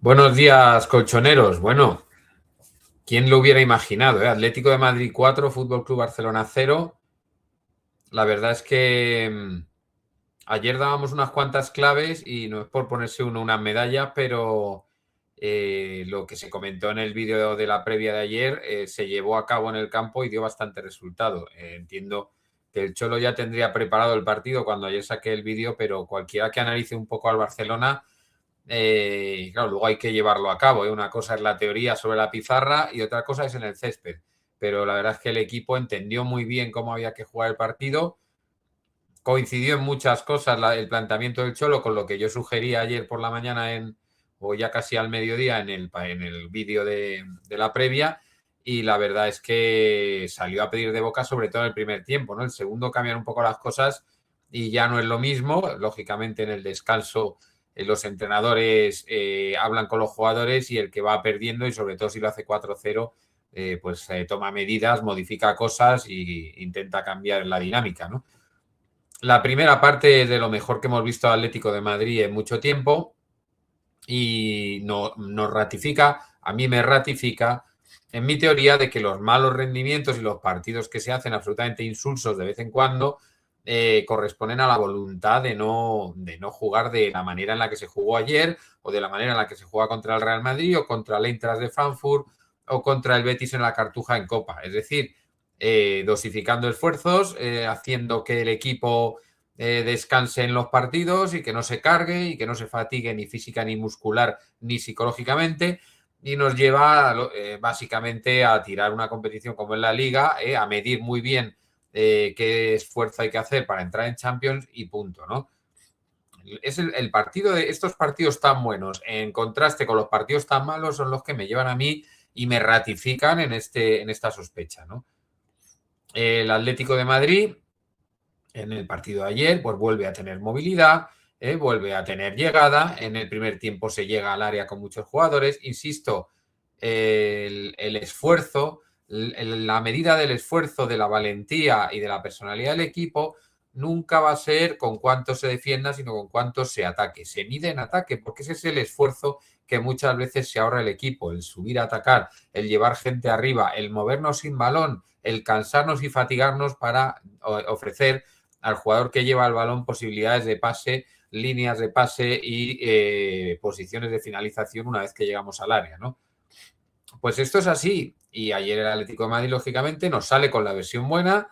Buenos días, colchoneros. Bueno, ¿quién lo hubiera imaginado? Atlético de Madrid 4, Fútbol Club Barcelona 0. La verdad es que ayer dábamos unas cuantas claves y no es por ponerse uno una medalla, pero lo que se comentó en el vídeo de la previa de ayer se llevó a cabo en el campo y dio bastante resultado. Entiendo que el Cholo ya tendría preparado el partido cuando ayer saqué el vídeo, pero cualquiera que analice un poco al Barcelona, claro, luego hay que llevarlo a cabo. Una cosa es la teoría sobre la pizarra y otra cosa es en el césped. Pero la verdad es que el equipo entendió muy bien cómo había que jugar el partido. Coincidió en muchas cosas el planteamiento del Cholo con lo que yo sugería ayer por la mañana o ya casi al mediodía en el vídeo de la previa. Y la verdad es que salió a pedir de boca, sobre todo en el primer tiempo, ¿no? El segundo cambian un poco las cosas y ya no es lo mismo. Lógicamente, en el descanso los entrenadores hablan con los jugadores y el que va perdiendo, y sobre todo si lo hace 4-0, pues toma medidas, modifica cosas e intenta cambiar la dinámica, ¿no? La primera parte es de lo mejor que hemos visto Atlético de Madrid en mucho tiempo y nos ratifica, a mí me ratifica en mi teoría de que los malos rendimientos y los partidos que se hacen absolutamente insulsos de vez en cuando corresponden a la voluntad de no jugar de la manera en la que se jugó ayer o de la manera en la que se juega contra el Real Madrid o contra el Eintracht de Frankfurt o contra el Betis en la Cartuja en Copa. Es decir, dosificando esfuerzos, haciendo que el equipo descanse en los partidos y que no se cargue y que no se fatigue ni física ni muscular ni psicológicamente, y nos lleva básicamente a tirar una competición como en la Liga, a medir muy bien qué esfuerzo hay que hacer para entrar en Champions y punto, ¿no? Es el partido de estos partidos tan buenos en contraste con los partidos tan malos son los que me llevan a mí y me ratifican en esta sospecha, ¿no? El Atlético de Madrid en el partido de ayer pues vuelve a tener movilidad, vuelve a tener llegada. En el primer tiempo se llega al área con muchos jugadores. Insisto, el esfuerzo, la medida del esfuerzo, de la valentía y de la personalidad del equipo nunca va a ser con cuánto se defienda, sino con cuánto se ataque. Se mide en ataque, porque ese es el esfuerzo que muchas veces se ahorra el equipo, el subir a atacar, el llevar gente arriba, el movernos sin balón, el cansarnos y fatigarnos para ofrecer al jugador que lleva el balón posibilidades de pase, líneas de pase y posiciones de finalización una vez que llegamos al área, ¿no? Pues esto es así. Y ayer el Atlético de Madrid, lógicamente, nos sale con la versión buena.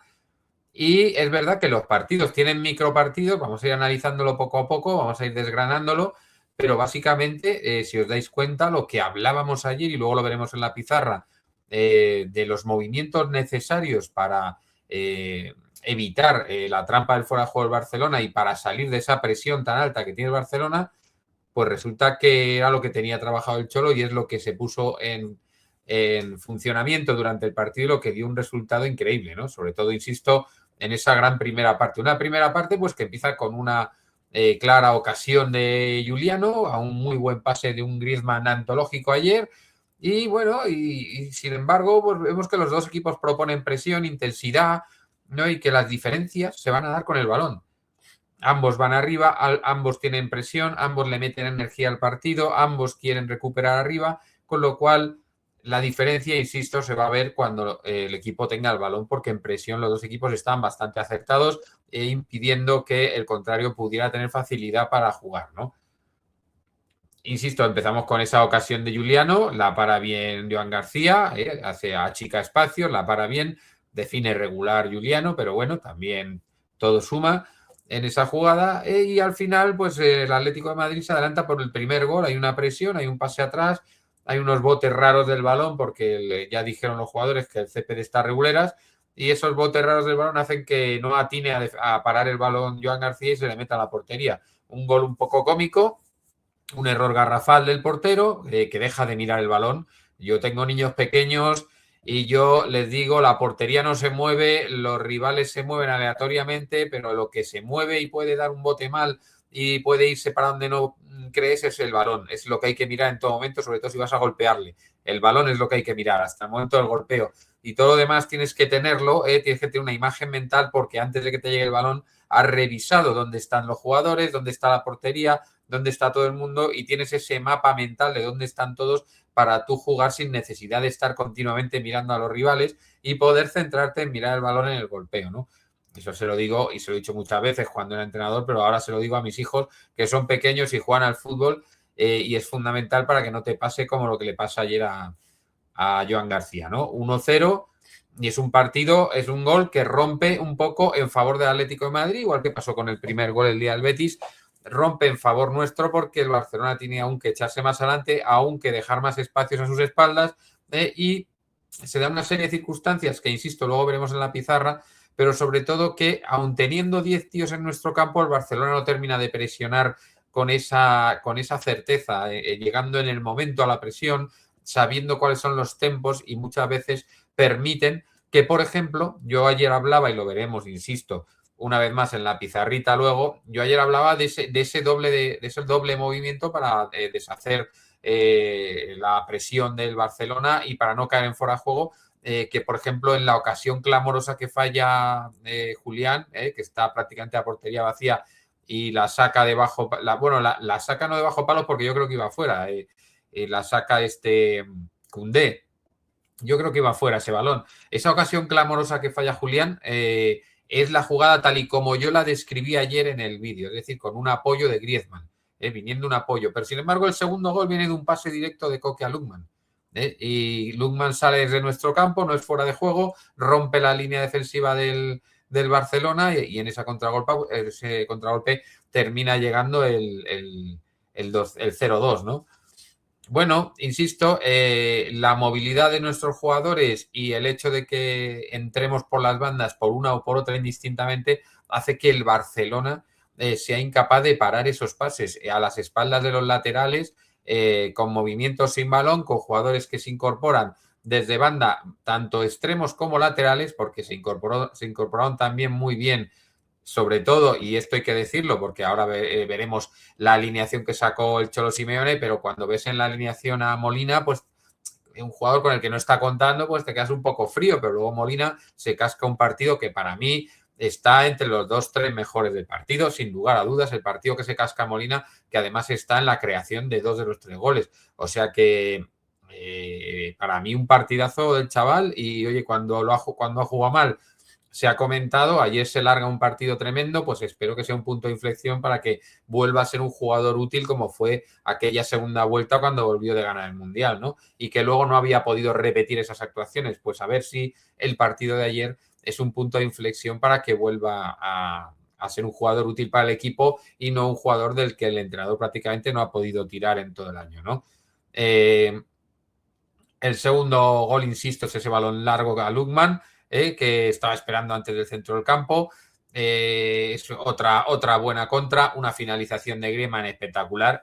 Y es verdad que los partidos tienen micropartidos, vamos a ir analizándolo poco a poco, vamos a ir desgranándolo, pero básicamente, si os dais cuenta, lo que hablábamos ayer, y luego lo veremos en la pizarra, de los movimientos necesarios para evitar la trampa del fuera de juego del Barcelona y para salir de esa presión tan alta que tiene el Barcelona, pues resulta que era lo que tenía trabajado el Cholo y es lo que se puso en funcionamiento durante el partido y lo que dio un resultado increíble, ¿no? Sobre todo, insisto, en esa gran primera parte. Una primera parte pues que empieza con una clara ocasión de Giuliano, a un muy buen pase de un Griezmann antológico ayer. Y bueno, y sin embargo, pues vemos que los dos equipos proponen presión, intensidad, ¿no? Y que las diferencias se van a dar con el balón. Ambos van arriba, ambos tienen presión, ambos le meten energía al partido, ambos quieren recuperar arriba, con lo cual la diferencia, insisto, se va a ver cuando el equipo tenga el balón, porque en presión los dos equipos están bastante acertados e impidiendo que el contrario pudiera tener facilidad para jugar, ¿no? Insisto, empezamos con esa ocasión de Giuliano, la para bien Joan García, hace achica espacio, la para bien, define regular Giuliano, pero bueno, también todo suma. en esa jugada y al final pues el Atlético de Madrid se adelanta por el primer gol, hay una presión, hay un pase atrás, hay unos botes raros del balón porque ya dijeron los jugadores que el césped está reguleras y esos botes raros del balón hacen que no atine a parar el balón Joan García y se le meta a la portería. Un gol un poco cómico, un error garrafal del portero que deja de mirar el balón. Yo tengo niños pequeños y yo les digo, la portería no se mueve, los rivales se mueven aleatoriamente, pero lo que se mueve y puede dar un bote mal y puede irse para donde no crees es el balón. Es lo que hay que mirar en todo momento, sobre todo si vas a golpearle. El balón es lo que hay que mirar hasta el momento del golpeo. Y todo lo demás tienes que tenerlo, tienes que tener una imagen mental porque antes de que te llegue el balón has revisado dónde están los jugadores, dónde está la portería, dónde está todo el mundo y tienes ese mapa mental de dónde están todos para tú jugar sin necesidad de estar continuamente mirando a los rivales y poder centrarte en mirar el balón en el golpeo, ¿no? Eso se lo digo y se lo he dicho muchas veces cuando era entrenador, pero ahora se lo digo a mis hijos que son pequeños y juegan al fútbol y es fundamental para que no te pase como lo que le pasa ayer a Joan García, ¿no? 1-0 y es un partido, es un gol que rompe un poco en favor del Atlético de Madrid, igual que pasó con el primer gol el día del Betis, rompe en favor nuestro porque el Barcelona tiene aún que echarse más adelante, aún que dejar más espacios a sus espaldas y se da una serie de circunstancias que, insisto, luego veremos en la pizarra, pero sobre todo que, aun teniendo 10 tíos en nuestro campo, el Barcelona no termina de presionar con esa certeza, llegando en el momento a la presión, sabiendo cuáles son los tempos y muchas veces permiten que, por ejemplo, yo ayer hablaba, y lo veremos, insisto, una vez más en la pizarrita luego, yo ayer hablaba de ese doble movimiento para deshacer la presión del Barcelona y para no caer en fuera de juego, que por ejemplo en la ocasión clamorosa que falla Julián, que está prácticamente a portería vacía y la saca debajo, la saca no debajo palos porque yo creo que iba afuera, la saca Koundé, yo creo que iba fuera ese balón. Esa ocasión clamorosa que falla Julián es la jugada tal y como yo la describí ayer en el vídeo, es decir, con un apoyo de Griezmann, viniendo un apoyo. Pero sin embargo, el segundo gol viene de un pase directo de Koke a Lookman. Y Lookman sale desde nuestro campo, no es fuera de juego, rompe la línea defensiva del Barcelona y en ese contragolpe termina llegando el 0-2, ¿no? Bueno, insisto, la movilidad de nuestros jugadores y el hecho de que entremos por las bandas por una o por otra indistintamente hace que el Barcelona sea incapaz de parar esos pases a las espaldas de los laterales, con movimientos sin balón, con jugadores que se incorporan desde banda, tanto extremos como laterales, porque se incorporaron también muy bien, sobre todo, y esto hay que decirlo porque ahora veremos la alineación que sacó el Cholo Simeone, pero cuando ves en la alineación a Molina, pues un jugador con el que no está contando, pues te quedas un poco frío, pero luego Molina se casca un partido que para mí está entre los 2-3 mejores del partido, sin lugar a dudas, el partido que se casca Molina, que además está en la creación de 2 de los 3 goles. O sea que para mí un partidazo del chaval y oye, cuando ha jugado mal, se ha comentado, ayer se larga un partido tremendo, pues espero que sea un punto de inflexión para que vuelva a ser un jugador útil como fue aquella segunda vuelta cuando volvió de ganar el Mundial, ¿no? Y que luego no había podido repetir esas actuaciones, pues a ver si el partido de ayer es un punto de inflexión para que vuelva a ser un jugador útil para el equipo y no un jugador del que el entrenador prácticamente no ha podido tirar en todo el año, ¿no? El segundo gol, insisto, es ese balón largo a Lookman, que estaba esperando antes del centro del campo. Es otra buena contra, una finalización de Griezmann espectacular,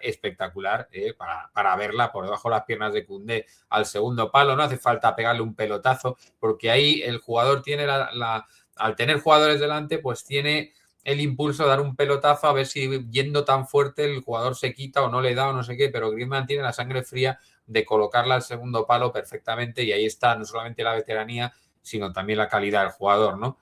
para verla por debajo de las piernas de Koundé al segundo palo. No hace falta pegarle un pelotazo, porque ahí el jugador tiene al tener jugadores delante, pues tiene el impulso de dar un pelotazo a ver si yendo tan fuerte el jugador se quita o no le da o no sé qué, pero Griezmann tiene la sangre fría de colocarla al segundo palo perfectamente y ahí está no solamente la veteranía, sino también la calidad del jugador, ¿no?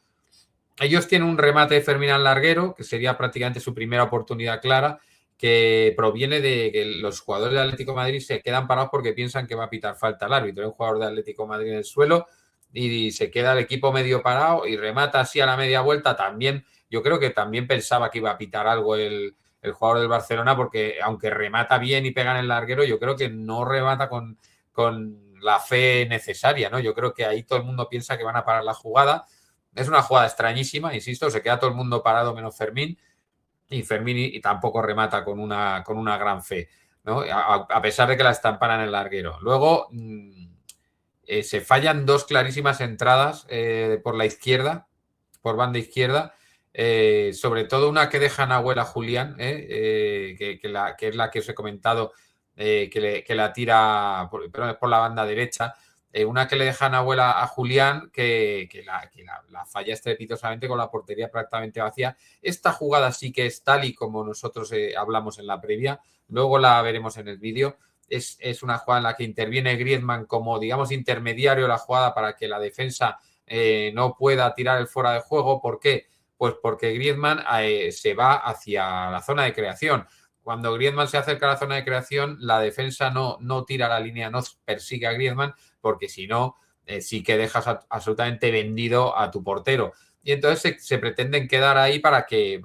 Ellos tienen un remate de Fermín al larguero, que sería prácticamente su primera oportunidad clara, que proviene de que los jugadores de Atlético de Madrid se quedan parados porque piensan que va a pitar falta al árbitro. Hay un jugador de Atlético de Madrid en el suelo y se queda el equipo medio parado y remata así a la media vuelta. También, yo creo que también pensaba que iba a pitar algo el jugador del Barcelona, porque aunque remata bien y pega en el larguero, yo creo que no remata con la fe necesaria, ¿no? Yo creo que ahí todo el mundo piensa que van a parar la jugada. Es una jugada extrañísima, insisto, se queda todo el mundo parado menos Fermín y Fermín y tampoco remata con una gran fe, ¿no? A pesar de que la estamparan en el larguero. Luego se fallan dos clarísimas entradas por la izquierda, por banda izquierda, sobre todo una que deja Nahuel a Julián, que es la que os he comentado, que la tira por la banda derecha. Una que le deja Nahuel a Julián, que la falla estrepitosamente con la portería prácticamente vacía. Esta jugada sí que es tal y como nosotros hablamos en la previa, luego la veremos en el vídeo. Es una jugada en la que interviene Griezmann como, digamos, intermediario de la jugada para que la defensa no pueda tirar el fuera de juego. ¿Por qué? Pues porque Griezmann se va hacia la zona de creación. Cuando Griezmann se acerca a la zona de creación, la defensa no tira la línea, no persigue a Griezmann, porque si no, sí que dejas absolutamente vendido a tu portero. Y entonces se pretenden quedar ahí para que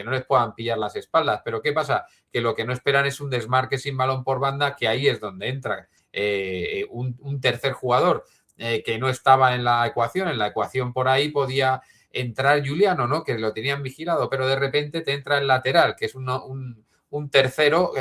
no les puedan pillar las espaldas. Pero ¿qué pasa? Que lo que no esperan es un desmarque sin balón por banda, que ahí es donde entra un tercer jugador que no estaba en la ecuación. En la ecuación por ahí podía entrar Juliano, ¿no? Que lo tenían vigilado, pero de repente te entra el lateral, que es un tercero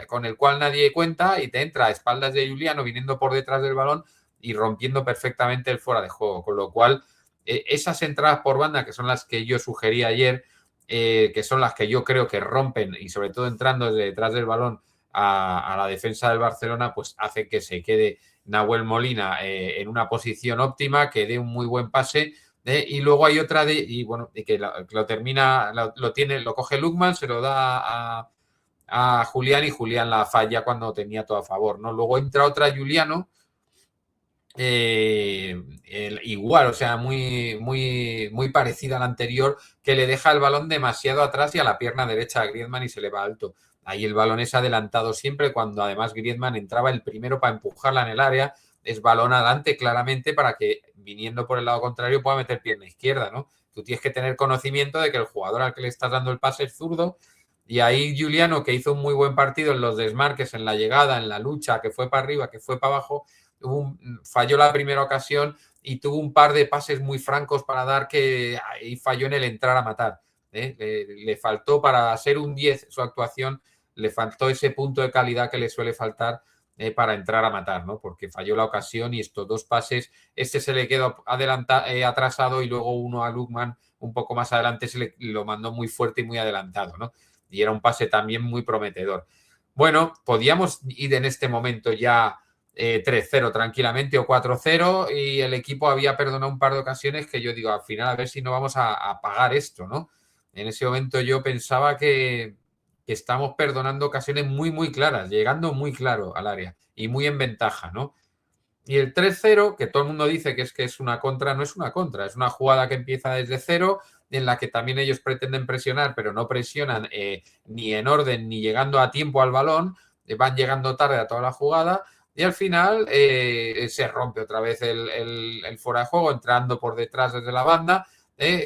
con el cual nadie cuenta, y te entra a espaldas de Juliano viniendo por detrás del balón y rompiendo perfectamente el fuera de juego. Con lo cual, esas entradas por banda, que son las que yo sugerí ayer, que son las que yo creo que rompen, y sobre todo entrando desde detrás del balón a la defensa del Barcelona, pues hace que se quede Nahuel Molina en una posición óptima, que dé un muy buen pase. Y luego hay otra que lo termina, lo coge Lukman, se lo da a Julián, y Julián la falla cuando tenía todo a favor, ¿no? Luego entra otra Juliano, igual, o sea, muy parecida a la anterior, que le deja el balón demasiado atrás y a la pierna derecha a Griezmann y se le va alto. Ahí el balón es adelantado siempre, cuando además Griezmann entraba el primero para empujarla en el área. Es balón adelante claramente para que, viniendo por el lado contrario, pueda meter pierna izquierda, ¿no? Tú tienes que tener conocimiento de que el jugador al que le estás dando el pase es zurdo. Y ahí Juliano, que hizo un muy buen partido en los desmarques, en la llegada, en la lucha, que fue para arriba, que fue para abajo, falló la primera ocasión y tuvo un par de pases muy francos para dar, que ahí falló en el entrar a matar. Le faltó, para ser un 10 su actuación, le faltó ese punto de calidad que le suele faltar para entrar a matar, ¿no? Porque falló la ocasión, y estos dos pases, este se le quedó atrasado, y luego uno a Lukman un poco más adelante lo mandó muy fuerte y muy adelantado, ¿no? Y era un pase también muy prometedor. Bueno, podíamos ir en este momento ya 3-0 tranquilamente, o 4-0, y el equipo había perdonado un par de ocasiones que yo digo, al final a ver si no vamos a pagar esto, ¿no? En ese momento yo pensaba que estamos perdonando ocasiones muy claras, llegando muy claro al área y muy en ventaja, ¿no? Y el 3-0, que todo el mundo dice que es una contra, no es una contra, es una jugada que empieza desde cero, en la que también ellos pretenden presionar, pero no presionan ni en orden ni llegando a tiempo al balón, van llegando tarde a toda la jugada, y al final se rompe otra vez el fuera de juego, entrando por detrás desde la banda.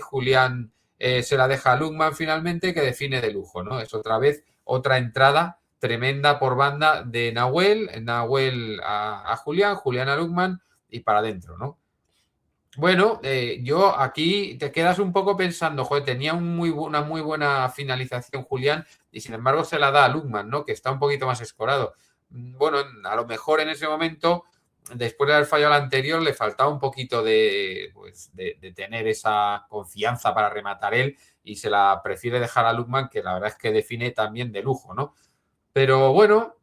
Julián se la deja a Lukman finalmente, que define de lujo, ¿no? Es otra vez otra entrada tremenda por banda de Nahuel a Julián, Julián a Lukman, y para adentro, ¿no? Bueno, yo aquí te quedas un poco pensando, joder, tenía una muy buena finalización Julián, y sin embargo se la da a Lukman, ¿no? Que está un poquito más escorado. Bueno, a lo mejor en ese momento, después de haber fallado el anterior, le faltaba un poquito de tener esa confianza para rematar él, y se la prefiere dejar a Lukman, que la verdad es que define también de lujo, ¿no? Pero bueno,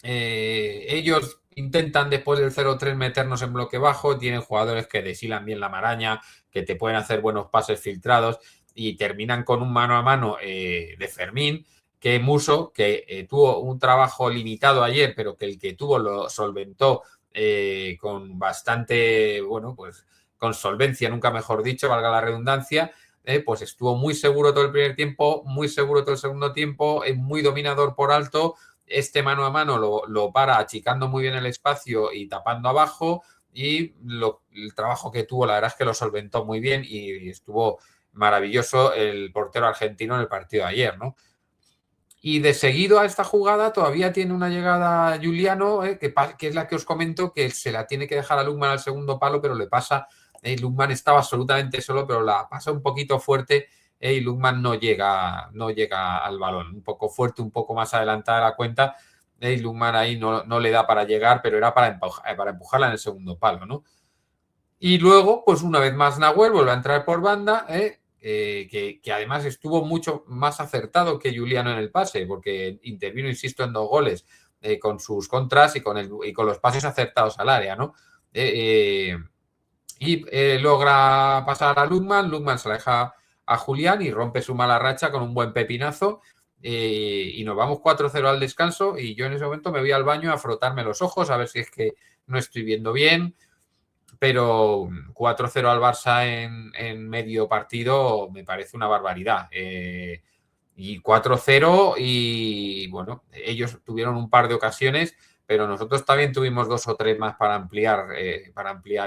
ellos intentan después del 0-3 meternos en bloque bajo, tienen jugadores que deshilan bien la maraña, que te pueden hacer buenos pases filtrados, y terminan con un mano a mano de Fermín, que Muso, que tuvo un trabajo limitado ayer, pero que el que tuvo lo solventó con bastante, bueno, pues con solvencia, nunca mejor dicho, valga la redundancia. Pues estuvo muy seguro todo el primer tiempo, muy seguro todo el segundo tiempo, muy dominador por alto. Este mano a mano lo para achicando muy bien el espacio y tapando abajo, y el trabajo que tuvo, la verdad es que lo solventó muy bien, y estuvo maravilloso el portero argentino en el partido de ayer, ¿no? Y de seguido a esta jugada todavía tiene una llegada Juliano, que es la que os comento, que se la tiene que dejar a Lukman al segundo palo, pero le pasa, Lukman estaba absolutamente solo, pero la pasa un poquito fuerte, y Lookman no llega al balón. Un poco fuerte, un poco más adelantada la cuenta, y Lookman ahí no le da para llegar, pero era para empujarla en el segundo palo, ¿no? Y luego, pues una vez más Nahuel vuelve a entrar por banda, que además estuvo mucho más acertado que Juliano en el pase, porque intervino, insisto, en 2 goles con sus contras y con los pases acertados al área, ¿no? Logra pasar a Lookman se la deja a Julián y rompe su mala racha con un buen pepinazo. Y nos vamos 4-0 al descanso y yo en ese momento me voy al baño a frotarme los ojos a ver si es que no estoy viendo bien, pero 4-0 al Barça en medio partido me parece una barbaridad. Y 4-0 y bueno, ellos tuvieron un par de ocasiones, pero nosotros también tuvimos 2 o 3 más para ampliar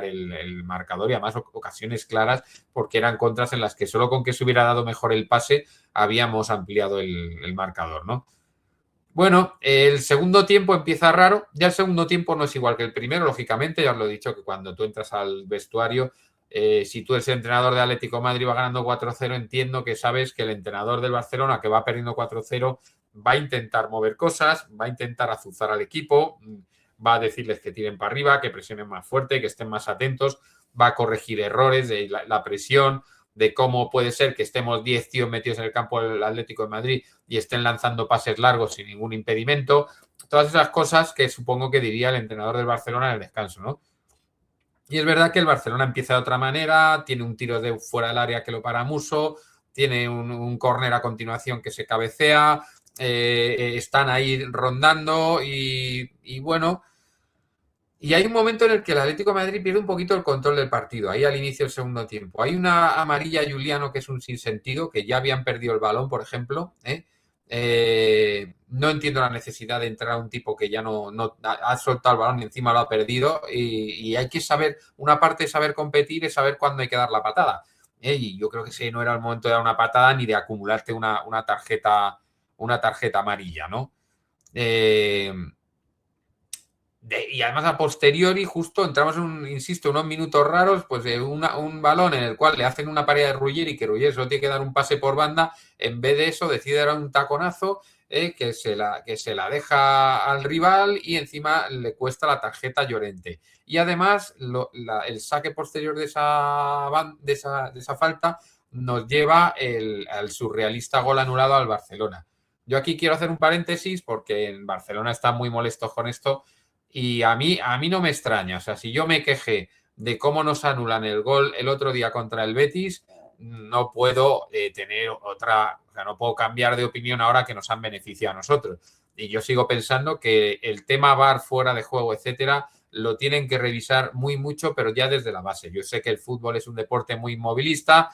el marcador y además ocasiones claras porque eran contras en las que solo con que se hubiera dado mejor el pase habíamos ampliado el marcador, ¿no? Bueno, el segundo tiempo empieza raro. Ya el segundo tiempo no es igual que el primero, lógicamente. Ya os lo he dicho que cuando tú entras al vestuario, si tú eres el entrenador de Atlético de Madrid va ganando 4-0, entiendo que sabes que el entrenador del Barcelona, que va perdiendo 4-0, va a intentar mover cosas, va a intentar azuzar al equipo, va a decirles que tiren para arriba, que presionen más fuerte, que estén más atentos, va a corregir errores de la presión, de cómo puede ser que estemos 10 tíos metidos en el campo del Atlético de Madrid y estén lanzando pases largos sin ningún impedimento. Todas esas cosas que supongo que diría el entrenador del Barcelona en el descanso, ¿no? Y es verdad que el Barcelona empieza de otra manera, tiene un tiro de fuera del área que lo para Muso, tiene un córner a continuación que se cabecea, están ahí rondando y bueno, y hay un momento en el que el Atlético de Madrid pierde un poquito el control del partido, ahí al inicio del segundo tiempo. Hay una amarilla a Juliano que es un sinsentido, que ya habían perdido el balón, por ejemplo. No entiendo la necesidad de entrar a un tipo que ya no ha soltado el balón y encima lo ha perdido. Y hay que saber, una parte de saber competir es saber cuándo hay que dar la patada. Y yo creo que ese no era el momento de dar una patada ni de acumularte una tarjeta amarilla, ¿no? Y además a posteriori justo entramos insisto, unos minutos raros, pues un balón en el cual le hacen una pared de Ruggeri y que Ruggeri solo tiene que dar un pase por banda, en vez de eso decide dar un taconazo que se la deja al rival y encima le cuesta la tarjeta a Llorente. Y además el saque posterior de esa falta nos lleva al surrealista gol anulado al Barcelona. Yo aquí quiero hacer un paréntesis porque en Barcelona están muy molestos con esto. Y a mí no me extraña. O sea, si yo me quejé de cómo nos anulan el gol el otro día contra el Betis, no puedo tener otra, o sea, no puedo cambiar de opinión ahora que nos han beneficiado a nosotros. Y yo sigo pensando que el tema VAR, fuera de juego, etcétera, lo tienen que revisar muy mucho, pero ya desde la base. Yo sé que el fútbol es un deporte muy movilista,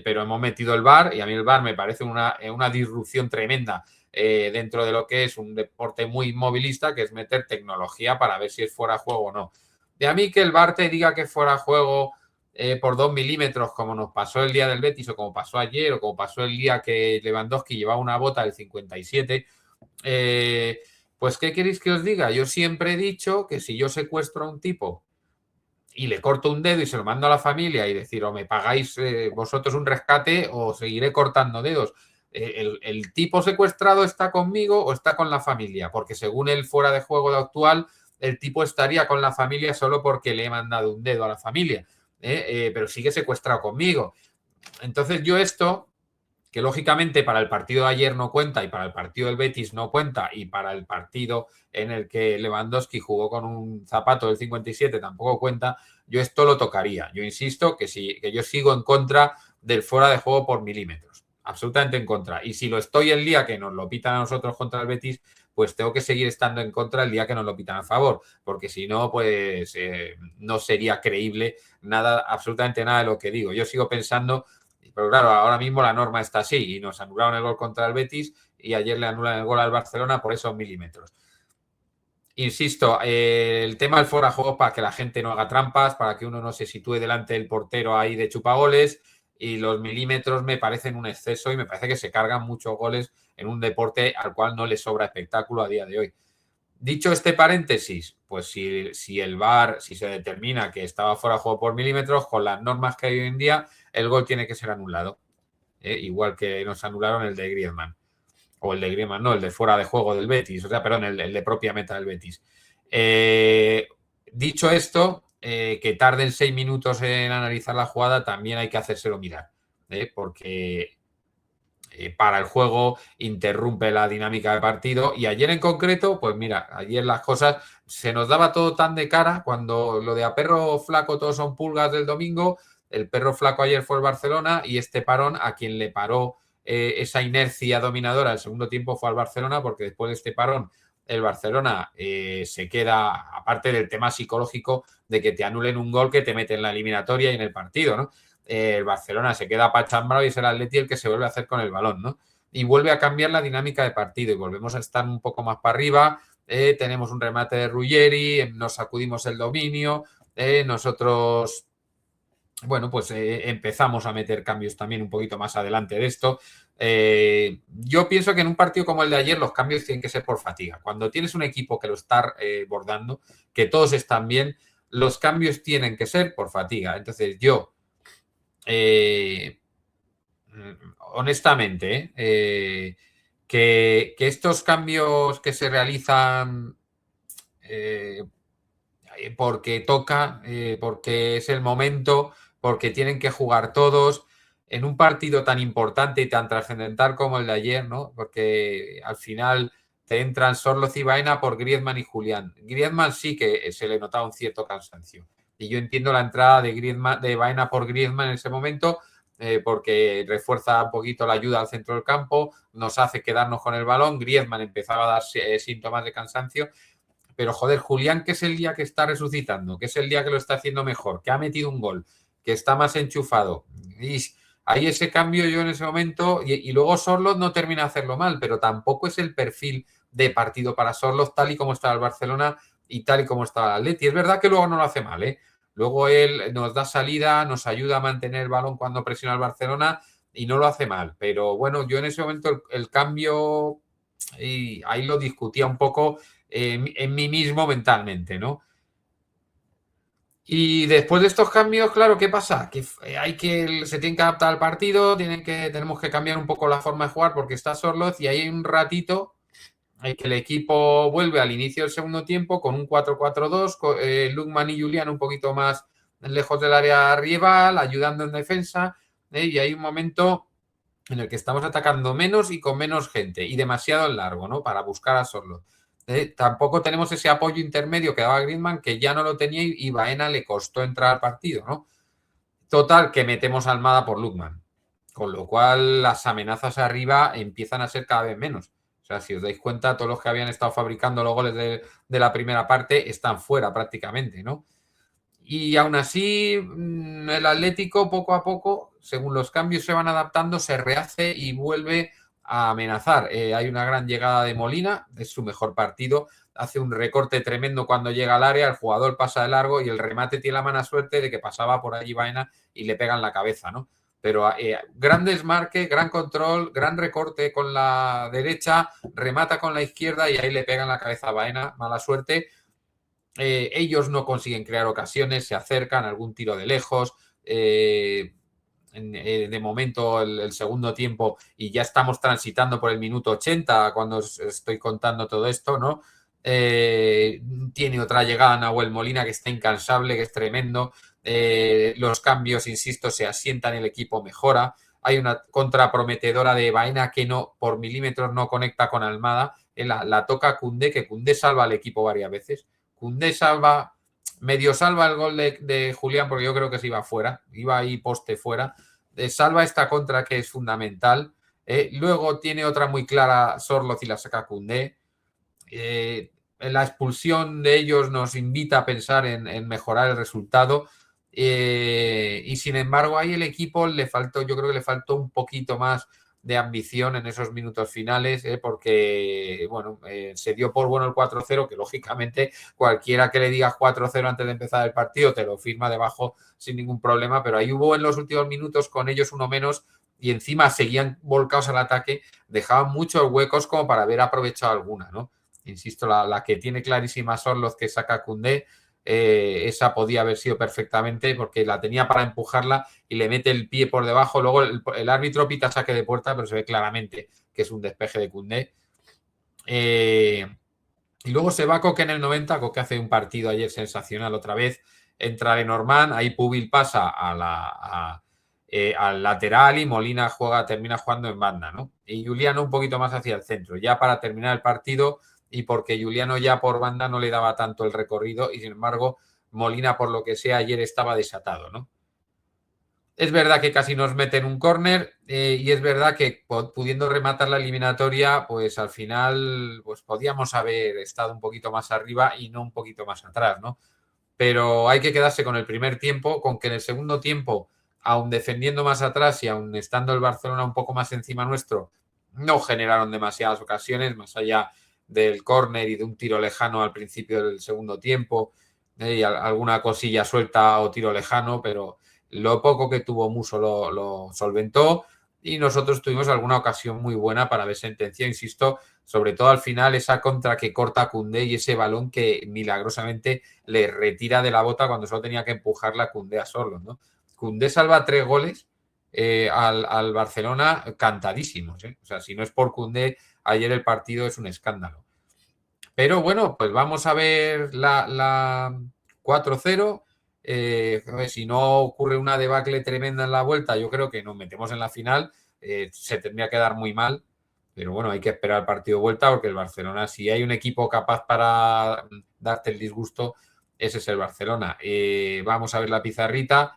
pero hemos metido el VAR y a mí el VAR me parece una disrupción tremenda dentro de lo que es un deporte muy movilista, que es meter tecnología para ver si es fuera de juego o no. De a mí que el VAR te diga que es fuera de juego por 2 milímetros, como nos pasó el día del Betis, o como pasó ayer, o como pasó el día que Lewandowski llevaba una bota del 57, pues ¿qué queréis que os diga? Yo siempre he dicho que si yo secuestro a un tipo y le corto un dedo y se lo mando a la familia y decir, o me pagáis vosotros un rescate o seguiré cortando dedos. El tipo secuestrado está conmigo o está con la familia, porque según el fuera de juego actual, el tipo estaría con la familia solo porque le he mandado un dedo a la familia, pero sigue secuestrado conmigo. Entonces yo esto, que lógicamente para el partido de ayer no cuenta y para el partido del Betis no cuenta y para el partido en el que Lewandowski jugó con un zapato del 57 tampoco cuenta, yo esto lo tocaría. Yo insisto que yo sigo en contra del fuera de juego por milímetros, absolutamente en contra. Y si lo estoy el día que nos lo pitan a nosotros contra el Betis, pues tengo que seguir estando en contra el día que nos lo pitan a favor, porque si no, pues no sería creíble nada, absolutamente nada de lo que digo. Yo sigo pensando. Pero claro, ahora mismo la norma está así y nos anularon el gol contra el Betis y ayer le anulan el gol al Barcelona por esos milímetros. Insisto, el tema del fuera de juego para que la gente no haga trampas, para que uno no se sitúe delante del portero ahí de chupagoles, y los milímetros me parecen un exceso y me parece que se cargan muchos goles en un deporte al cual no le sobra espectáculo a día de hoy. Dicho este paréntesis, pues si el VAR, si se determina que estaba fuera de juego por milímetros, con las normas que hay hoy en día, el gol tiene que ser anulado. igual que nos anularon el de Griezmann. O el de Griezmann, no, el de fuera de juego del Betis, o sea, perdón, el de propia meta del Betis. Dicho esto, que tarden 6 minutos en analizar la jugada, también hay que hacérselo mirar, porque para el juego, interrumpe la dinámica de partido. Y ayer en concreto, pues mira, ayer las cosas se nos daba todo tan de cara cuando lo de a perro flaco todos son pulgas del domingo. El perro flaco ayer fue el Barcelona y este parón a quien le paró esa inercia dominadora el segundo tiempo fue al Barcelona, porque después de este parón el Barcelona se queda, aparte del tema psicológico de que te anulen un gol que te mete en la eliminatoria y en el partido, ¿no? El Barcelona se queda apachambrado y es el Atleti el que se vuelve a hacer con el balón, ¿no? Y vuelve a cambiar la dinámica de partido y volvemos a estar un poco más para arriba. Tenemos un remate de Ruggeri, nos sacudimos el dominio, nosotros, bueno, pues empezamos a meter cambios también un poquito más adelante de esto. Yo pienso que en un partido como el de ayer los cambios tienen que ser por fatiga. Cuando tienes un equipo que lo está bordando, que todos están bien, los cambios tienen que ser por fatiga. Entonces yo, honestamente, que estos cambios que se realizan porque toca, porque es el momento, porque tienen que jugar todos en un partido tan importante y tan trascendental como el de ayer, ¿no? Porque al final te entran Sorloz y Baena por Griezmann y Julián. Griezmann sí que se le notaba un cierto cansancio. Y yo entiendo la entrada de Baena por Griezmann en ese momento, porque refuerza un poquito la ayuda al centro del campo, nos hace quedarnos con el balón. Griezmann empezaba a dar síntomas de cansancio. Pero joder, Julián, que es el día que está resucitando, que es el día que lo está haciendo mejor, que ha metido un gol, que está más enchufado. Y hay ese cambio yo en ese momento, y luego Sorloz no termina de hacerlo mal, pero tampoco es el perfil de partido para Sorloz tal y como estaba el Barcelona y tal y como estaba el Atleti. Es verdad que luego no lo hace mal, ¿eh? Luego él nos da salida, nos ayuda a mantener el balón cuando presiona el Barcelona y no lo hace mal. Pero bueno, yo en ese momento el cambio, y ahí lo discutía un poco en mí mismo mentalmente, ¿no? Y después de estos cambios, claro, ¿qué pasa? Que se tiene que adaptar al partido, tenemos que cambiar un poco la forma de jugar porque está Sorloz y ahí hay un ratito en que el equipo vuelve al inicio del segundo tiempo con un 4-4-2, con Lookman y Julián un poquito más lejos del área rival, ayudando en defensa, y hay un momento en el que estamos atacando menos y con menos gente y demasiado largo, ¿no? Para buscar a Sorloz. Tampoco tenemos ese apoyo intermedio que daba Griezmann, que ya no lo tenía y Baena le costó entrar al partido, ¿no? Total, que metemos a Almada por Lookman. Con lo cual las amenazas arriba empiezan a ser cada vez menos. O sea, si os dais cuenta, todos los que habían estado fabricando los goles de la primera parte están fuera prácticamente, ¿no? Y aún así, el Atlético poco a poco, según los cambios se van adaptando, se rehace y vuelve a amenazar. Hay una gran llegada de Molina, es su mejor partido, hace un recorte tremendo cuando llega al área, el jugador pasa de largo y el remate tiene la mala suerte de que pasaba por allí Baena y le pega en la cabeza, ¿no? Pero gran desmarque, gran control, gran recorte con la derecha, remata con la izquierda y ahí le pega en la cabeza a Baena, mala suerte. Ellos no consiguen crear ocasiones, se acercan, algún tiro de lejos. De momento el segundo tiempo y ya estamos transitando por el minuto 80 cuando os estoy contando todo esto, ¿no? Tiene otra llegada Nahuel Molina que está incansable, que es tremendo. Los cambios, insisto, se asientan, el equipo mejora. Hay una contra prometedora de Baena que no, por milímetros no conecta con Almada. La toca Koundé, que Koundé salva al equipo varias veces. Koundé medio salva el gol de Julián porque yo creo que se iba fuera, iba ahí poste fuera. Salva esta contra que es fundamental. Luego tiene otra muy clara Sorloz y la saca Koundé. La expulsión de ellos nos invita a pensar en mejorar el resultado. Y sin embargo, ahí el equipo yo creo que le faltó un poquito más de ambición en esos minutos finales, porque bueno, se dio por bueno el 4-0, que lógicamente cualquiera que le diga 4-0 antes de empezar el partido te lo firma debajo sin ningún problema, pero ahí hubo en los últimos minutos con ellos uno menos y encima seguían volcados al ataque, dejaban muchos huecos como para haber aprovechado alguna, ¿no? Insisto, la que tiene clarísima Sorloz que saca Koundé, esa podía haber sido perfectamente porque la tenía para empujarla y le mete el pie por debajo. Luego el árbitro pita saque de puerta, pero se ve claramente que es un despeje de Koundé. Y luego se va Coque en el 90, Coque hace un partido ayer sensacional otra vez, entra Lenormand, ahí Pubil pasa al lateral y Molina termina jugando en banda, ¿no? Y Juliano un poquito más hacia el centro, ya para terminar el partido y porque Juliano ya por banda no le daba tanto el recorrido y sin embargo Molina por lo que sea ayer estaba desatado, ¿no? Es verdad que casi nos meten un córner y es verdad que pudiendo rematar la eliminatoria, pues al final pues podíamos haber estado un poquito más arriba y no un poquito más atrás, ¿no? Pero hay que quedarse con el primer tiempo, con que en el segundo tiempo, aun defendiendo más atrás y aun estando el Barcelona un poco más encima nuestro, no generaron demasiadas ocasiones, más allá del córner y de un tiro lejano al principio del segundo tiempo, y alguna cosilla suelta o tiro lejano, pero lo poco que tuvo Muso lo solventó y nosotros tuvimos alguna ocasión muy buena para ver sentencia, insisto, sobre todo al final esa contra que corta Koundé y ese balón que milagrosamente le retira de la bota cuando solo tenía que empujarla a Koundé a solo, ¿no? Koundé salva 3 goles al Barcelona cantadísimos, ¿eh? O sea, si no es por Koundé, ayer el partido es un escándalo. Pero bueno, pues vamos a ver la 4-0. Si no ocurre una debacle tremenda en la vuelta, yo creo que nos metemos en la final. Se tendría que dar muy mal, pero bueno, hay que esperar el partido de vuelta porque el Barcelona, si hay un equipo capaz para darte el disgusto, ese es el Barcelona. Vamos a ver la pizarrita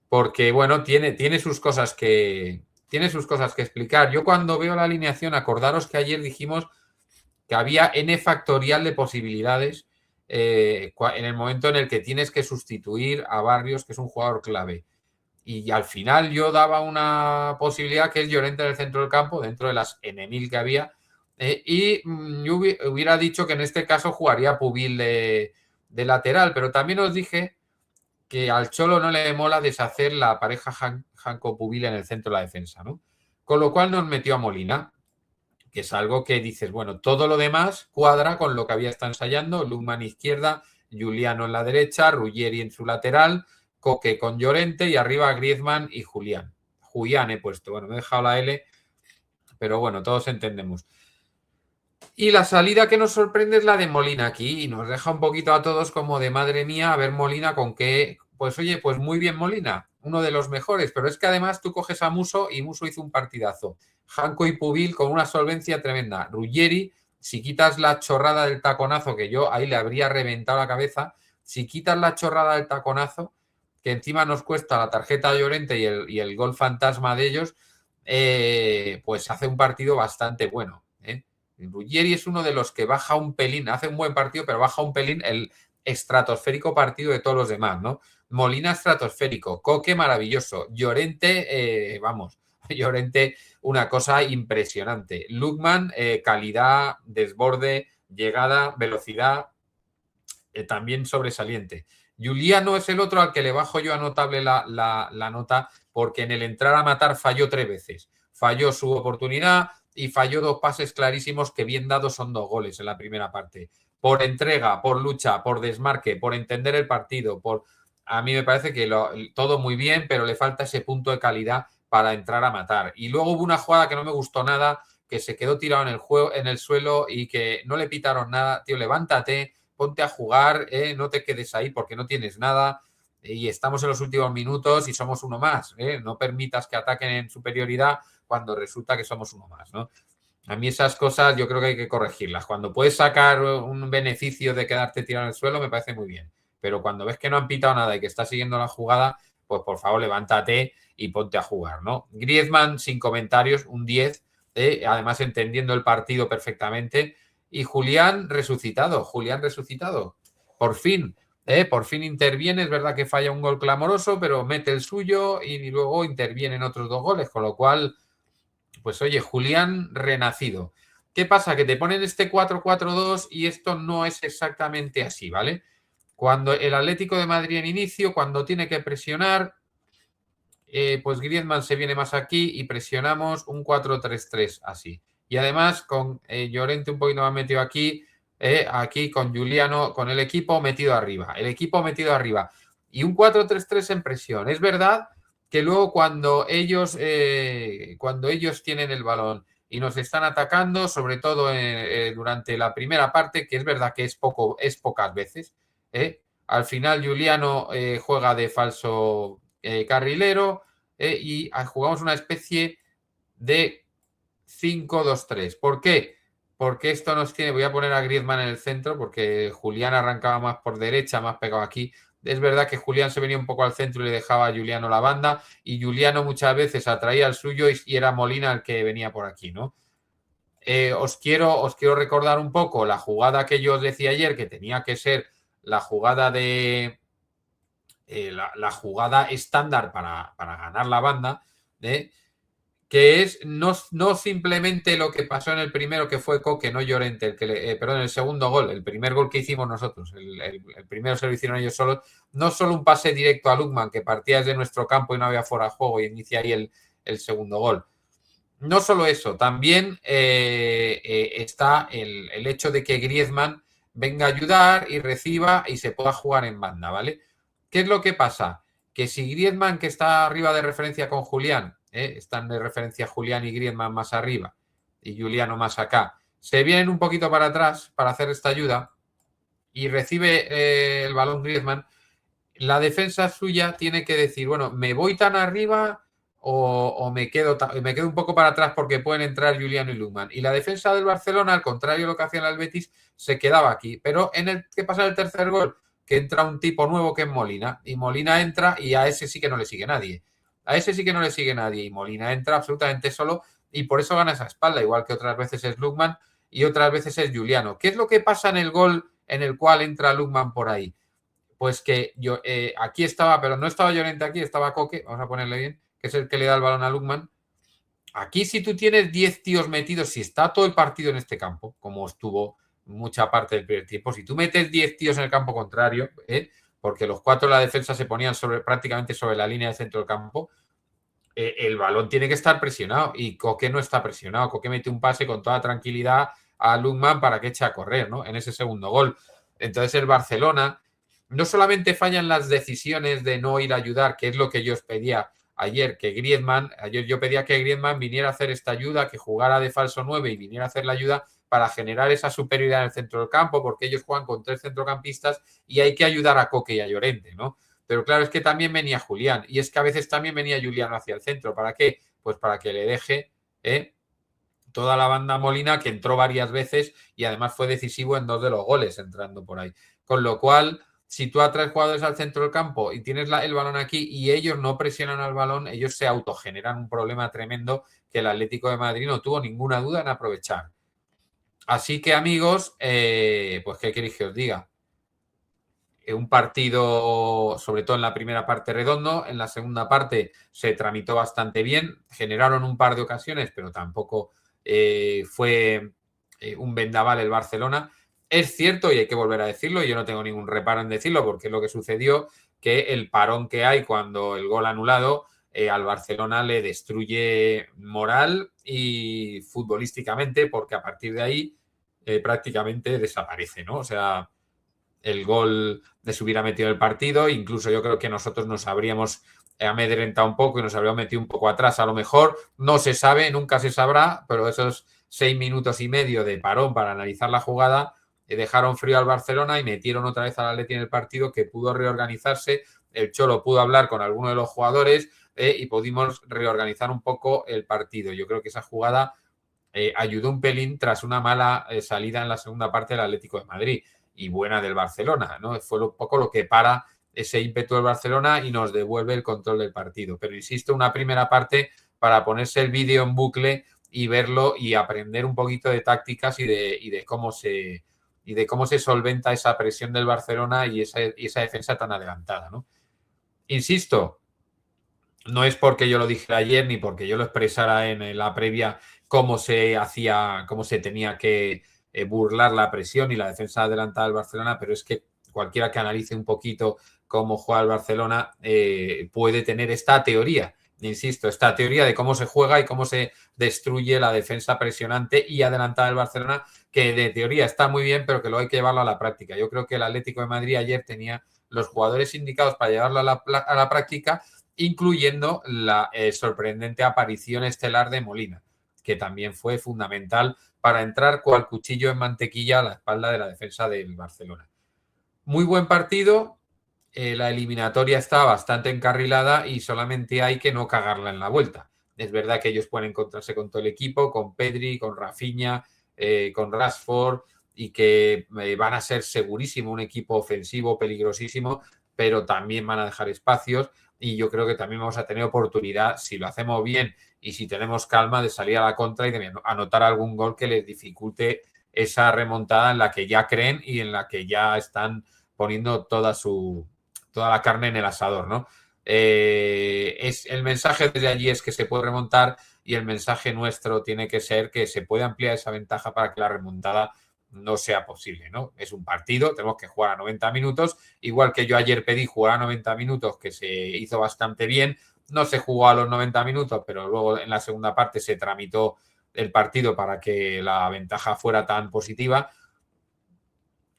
porque bueno, tiene sus cosas tiene sus cosas que explicar. Yo cuando veo la alineación, acordaros que ayer dijimos que había n factorial de posibilidades en el momento en el que tienes que sustituir a Barrios, que es un jugador clave. Y al final yo daba una posibilidad que es Llorente en el centro del campo, dentro de las N.000 que había, y yo hubiera dicho que en este caso jugaría Pubil de lateral, pero también os dije que al Cholo no le mola deshacer la pareja Janko-Pubil en el centro de la defensa, ¿no? Con lo cual nos metió a Molina, que es algo que dices, bueno, todo lo demás cuadra con lo que había estado ensayando, Lukman izquierda, Juliano en la derecha, Ruggeri en su lateral, Coque con Llorente y arriba Griezmann y Julián. Julián he puesto, bueno, me he dejado la L, pero bueno, todos entendemos. Y la salida que nos sorprende es la de Molina aquí y nos deja un poquito a todos como de madre mía a ver Molina con qué, pues oye, pues muy bien Molina, uno de los mejores, pero es que además tú coges a Muso y Muso hizo un partidazo. Janko y Pubil con una solvencia tremenda. Ruggeri, si quitas la chorrada del taconazo, que yo ahí le habría reventado la cabeza, si quitas la chorrada del taconazo, que encima nos cuesta la tarjeta de Llorente y el gol fantasma de ellos, pues hace un partido bastante bueno, ¿eh? Ruggeri es uno de los que baja un pelín, hace un buen partido, pero baja un pelín el estratosférico partido de todos los demás, ¿no? Molina estratosférico, Coque maravilloso, Llorente, vamos, Llorente una cosa impresionante, Lukman, calidad, desborde, llegada, velocidad, también sobresaliente. Juliano es el otro al que le bajo yo a notable la nota porque en el entrar a matar falló 3 veces. Falló su oportunidad y falló 2 pases clarísimos que bien dados son 2 goles en la primera parte. Por entrega, por lucha, por desmarque, por entender el partido, a mí me parece que todo muy bien, pero le falta ese punto de calidad para entrar a matar. Y luego hubo una jugada que no me gustó nada, que se quedó tirado en el suelo y que no le pitaron nada. Tío, levántate, ponte a jugar, no te quedes ahí porque no tienes nada y estamos en los últimos minutos y somos uno más. No permitas que ataquen en superioridad cuando resulta que somos uno más, ¿no? A mí esas cosas yo creo que hay que corregirlas. Cuando puedes sacar un beneficio de quedarte tirado en el suelo me parece muy bien. Pero cuando ves que no han pitado nada y que estás siguiendo la jugada, pues por favor levántate y ponte a jugar, ¿no? Griezmann sin comentarios, un 10, además entendiendo el partido perfectamente. Y Julián resucitado. Por fin interviene. Es verdad que falla un gol clamoroso, pero mete el suyo y luego intervienen otros 2 goles. Con lo cual, pues oye, Julián renacido. ¿Qué pasa? Que te ponen este 4-4-2 y esto no es exactamente así, ¿vale? Cuando el Atlético de Madrid en inicio, cuando tiene que presionar, pues Griezmann se viene más aquí y presionamos un 4-3-3 así. Y además con Llorente un poquito más metido aquí, aquí con Giuliano, con el equipo metido arriba. El equipo metido arriba. Y un 4-3-3 en presión. Es verdad que luego cuando ellos tienen el balón y nos están atacando, sobre todo durante la primera parte, que es verdad que es pocas veces, al final Giuliano juega de falso carrilero y jugamos una especie de 5-2-3. ¿Por qué? Porque esto nos tiene. Voy a poner a Griezmann en el centro porque Julián arrancaba más por derecha, más pegado aquí. Es verdad que Julián se venía un poco al centro y le dejaba a Giuliano la banda, y Giuliano muchas veces atraía al suyo y era Molina el que venía por aquí, ¿no? Os quiero recordar un poco la jugada que yo os decía ayer, que tenía que ser la jugada de la jugada estándar para ganar la banda, que es no simplemente lo que pasó en el primero, que fue Coque, no Llorente, perdón, el segundo gol, el primer gol que hicimos nosotros, el primero se lo hicieron ellos solos, no solo un pase directo a Lukman, que partía desde nuestro campo y no había fuera de juego y inicia ahí el segundo gol. No solo eso, también está el hecho de que Griezmann venga a ayudar y reciba y se pueda jugar en banda, ¿vale? ¿Qué es lo que pasa? Que si Griezmann, que está arriba de referencia con Julián, están de referencia Julián y Griezmann más arriba y Giuliano más acá, se vienen un poquito para atrás para hacer esta ayuda y recibe el balón Griezmann, la defensa suya tiene que decir, bueno, ¿me voy tan arriba o me quedo un poco para atrás porque pueden entrar Giuliano y Lukman? Y la defensa del Barcelona, al contrario de lo que hacía el Betis, se quedaba aquí. Pero ¿qué pasa en el tercer gol? Que entra un tipo nuevo que es Molina, y Molina entra y a ese sí que no le sigue nadie. A ese sí que no le sigue nadie y Molina entra absolutamente solo y por eso gana esa espalda, igual que otras veces es Lukman y otras veces es Giuliano. ¿Qué es lo que pasa en el gol en el cual entra Lukman por ahí? Pues que yo aquí estaba, pero no estaba Llorente aquí, estaba Coque, vamos a ponerle bien, que es el que le da el balón a Lukman. Aquí si tú tienes 10 tíos metidos, si está todo el partido en este campo, como estuvo mucha parte del primer tiempo, si tú metes 10 tíos en el campo contrario, porque los 4 de la defensa se ponían prácticamente sobre la línea del centro del campo, el balón tiene que estar presionado y Coque no está presionado. Coque mete un pase con toda tranquilidad a Lukman para que eche a correr, ¿no? En ese segundo gol. Entonces el Barcelona no solamente fallan las decisiones de no ir a ayudar, que es lo que yo os pedía ayer, ayer yo pedía que Griezmann viniera a hacer esta ayuda, que jugara de falso 9 y viniera a hacer la ayuda para generar esa superioridad en el centro del campo, porque ellos juegan con 3 centrocampistas y hay que ayudar a Coque y a Llorente, ¿no? Pero claro, es que también venía Julián y es que a veces también venía Giuliano hacia el centro. ¿Para qué? Pues para que le deje toda la banda Molina, que entró varias veces y además fue decisivo en 2 de los goles entrando por ahí. Con lo cual, si tú atraes jugadores al centro del campo y tienes el balón aquí y ellos no presionan al balón, ellos se autogeneran un problema tremendo que el Atlético de Madrid no tuvo ninguna duda en aprovechar. Así que, amigos, pues ¿qué queréis que os diga? Un partido, sobre todo en la primera parte, redondo. En la segunda parte se tramitó bastante bien. Generaron un par de ocasiones, pero tampoco fue un vendaval el Barcelona. Es cierto, y hay que volver a decirlo, y yo no tengo ningún reparo en decirlo, porque es lo que sucedió, que el parón que hay cuando el gol anulado al Barcelona le destruye moral y futbolísticamente, porque a partir de ahí prácticamente desaparece, ¿no? O sea, el gol de se hubiera metido en el partido. Incluso yo creo que nosotros nos habríamos amedrentado un poco y nos habríamos metido un poco atrás. A lo mejor no se sabe, nunca se sabrá, pero esos 6 minutos y medio de parón para analizar la jugada dejaron frío al Barcelona y metieron otra vez al Atleti en el partido, que pudo reorganizarse. El Cholo pudo hablar con alguno de los jugadores y pudimos reorganizar un poco el partido. Yo creo que esa jugada ayudó un pelín tras una mala salida en la segunda parte del Atlético de Madrid y buena del Barcelona, ¿no? Fue un poco lo que para ese ímpetu del Barcelona y nos devuelve el control del partido. Pero insisto, una primera parte para ponerse el vídeo en bucle y verlo y aprender un poquito de tácticas y de cómo se solventa esa presión del Barcelona y esa defensa tan adelantada, ¿no? Insisto, no es porque yo lo dije ayer ni porque yo lo expresara en la previa cómo se tenía que burlar la presión y la defensa adelantada del Barcelona, pero es que cualquiera que analice un poquito cómo juega el Barcelona puede tener esta teoría insisto, esta teoría de cómo se juega y cómo se destruye la defensa presionante y adelantada del Barcelona, que de teoría está muy bien, pero que luego hay que llevarlo a la práctica. Yo creo que el Atlético de Madrid ayer tenía los jugadores indicados para llevarlo a la práctica, incluyendo la sorprendente aparición estelar de Molina, que también fue fundamental para entrar cual cuchillo en mantequilla a la espalda de la defensa del Barcelona. Muy buen partido. La eliminatoria está bastante encarrilada y solamente hay que no cagarla en la vuelta. Es verdad que ellos pueden encontrarse con todo el equipo, con Pedri, con Rafinha, con Rashford, y que van a ser segurísimo un equipo ofensivo peligrosísimo, pero también van a dejar espacios y yo creo que también vamos a tener oportunidad, si lo hacemos bien y si tenemos calma, de salir a la contra y de anotar algún gol que les dificulte esa remontada en la que ya creen y en la que ya están poniendo toda la carne en el asador, ¿no? El mensaje desde allí es que se puede remontar y el mensaje nuestro tiene que ser que se puede ampliar esa ventaja para que la remontada no sea posible, ¿no? Es un partido, tenemos que jugar a 90 minutos, igual que yo ayer pedí jugar a 90 minutos, que se hizo bastante bien, no se jugó a los 90 minutos, pero luego en la segunda parte se tramitó el partido para que la ventaja fuera tan positiva.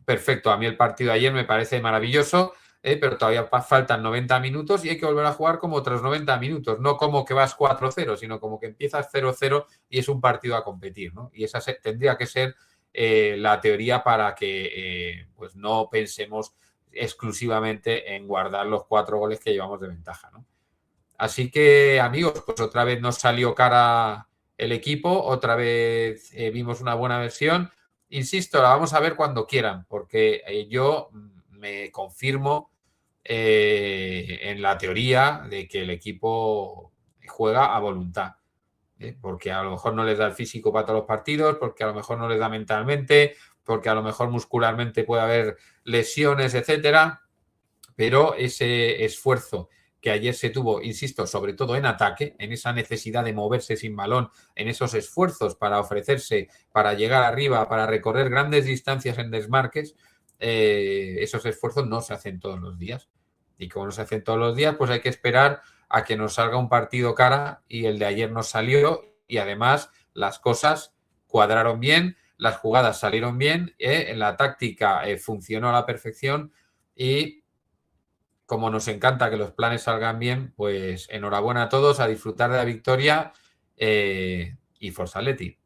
Perfecto, a mí el partido de ayer me parece maravilloso, pero todavía faltan 90 minutos y hay que volver a jugar como otros 90 minutos, no como que vas 4-0, sino como que empiezas 0-0 y es un partido a competir, ¿no? Y esa tendría que ser la teoría para que pues no pensemos exclusivamente en guardar los 4 goles que llevamos de ventaja, ¿no? Así que, amigos, pues otra vez nos salió cara el equipo, otra vez vimos una buena versión. Insisto, la vamos a ver cuando quieran, porque yo me confirmo en la teoría de que el equipo juega a voluntad, porque a lo mejor no les da el físico para todos los partidos, porque a lo mejor no les da mentalmente, porque a lo mejor muscularmente puede haber lesiones, etcétera, pero ese esfuerzo que ayer se tuvo, insisto, sobre todo en ataque, en esa necesidad de moverse sin balón, en esos esfuerzos para ofrecerse, para llegar arriba, para recorrer grandes distancias en desmarques, esos esfuerzos no se hacen todos los días. Y como no se hacen todos los días, pues hay que esperar a que nos salga un partido cara, y el de ayer nos salió y además las cosas cuadraron bien, las jugadas salieron bien, la táctica funcionó a la perfección y como nos encanta que los planes salgan bien, pues enhorabuena a todos, a disfrutar de la victoria y Forza Atleti.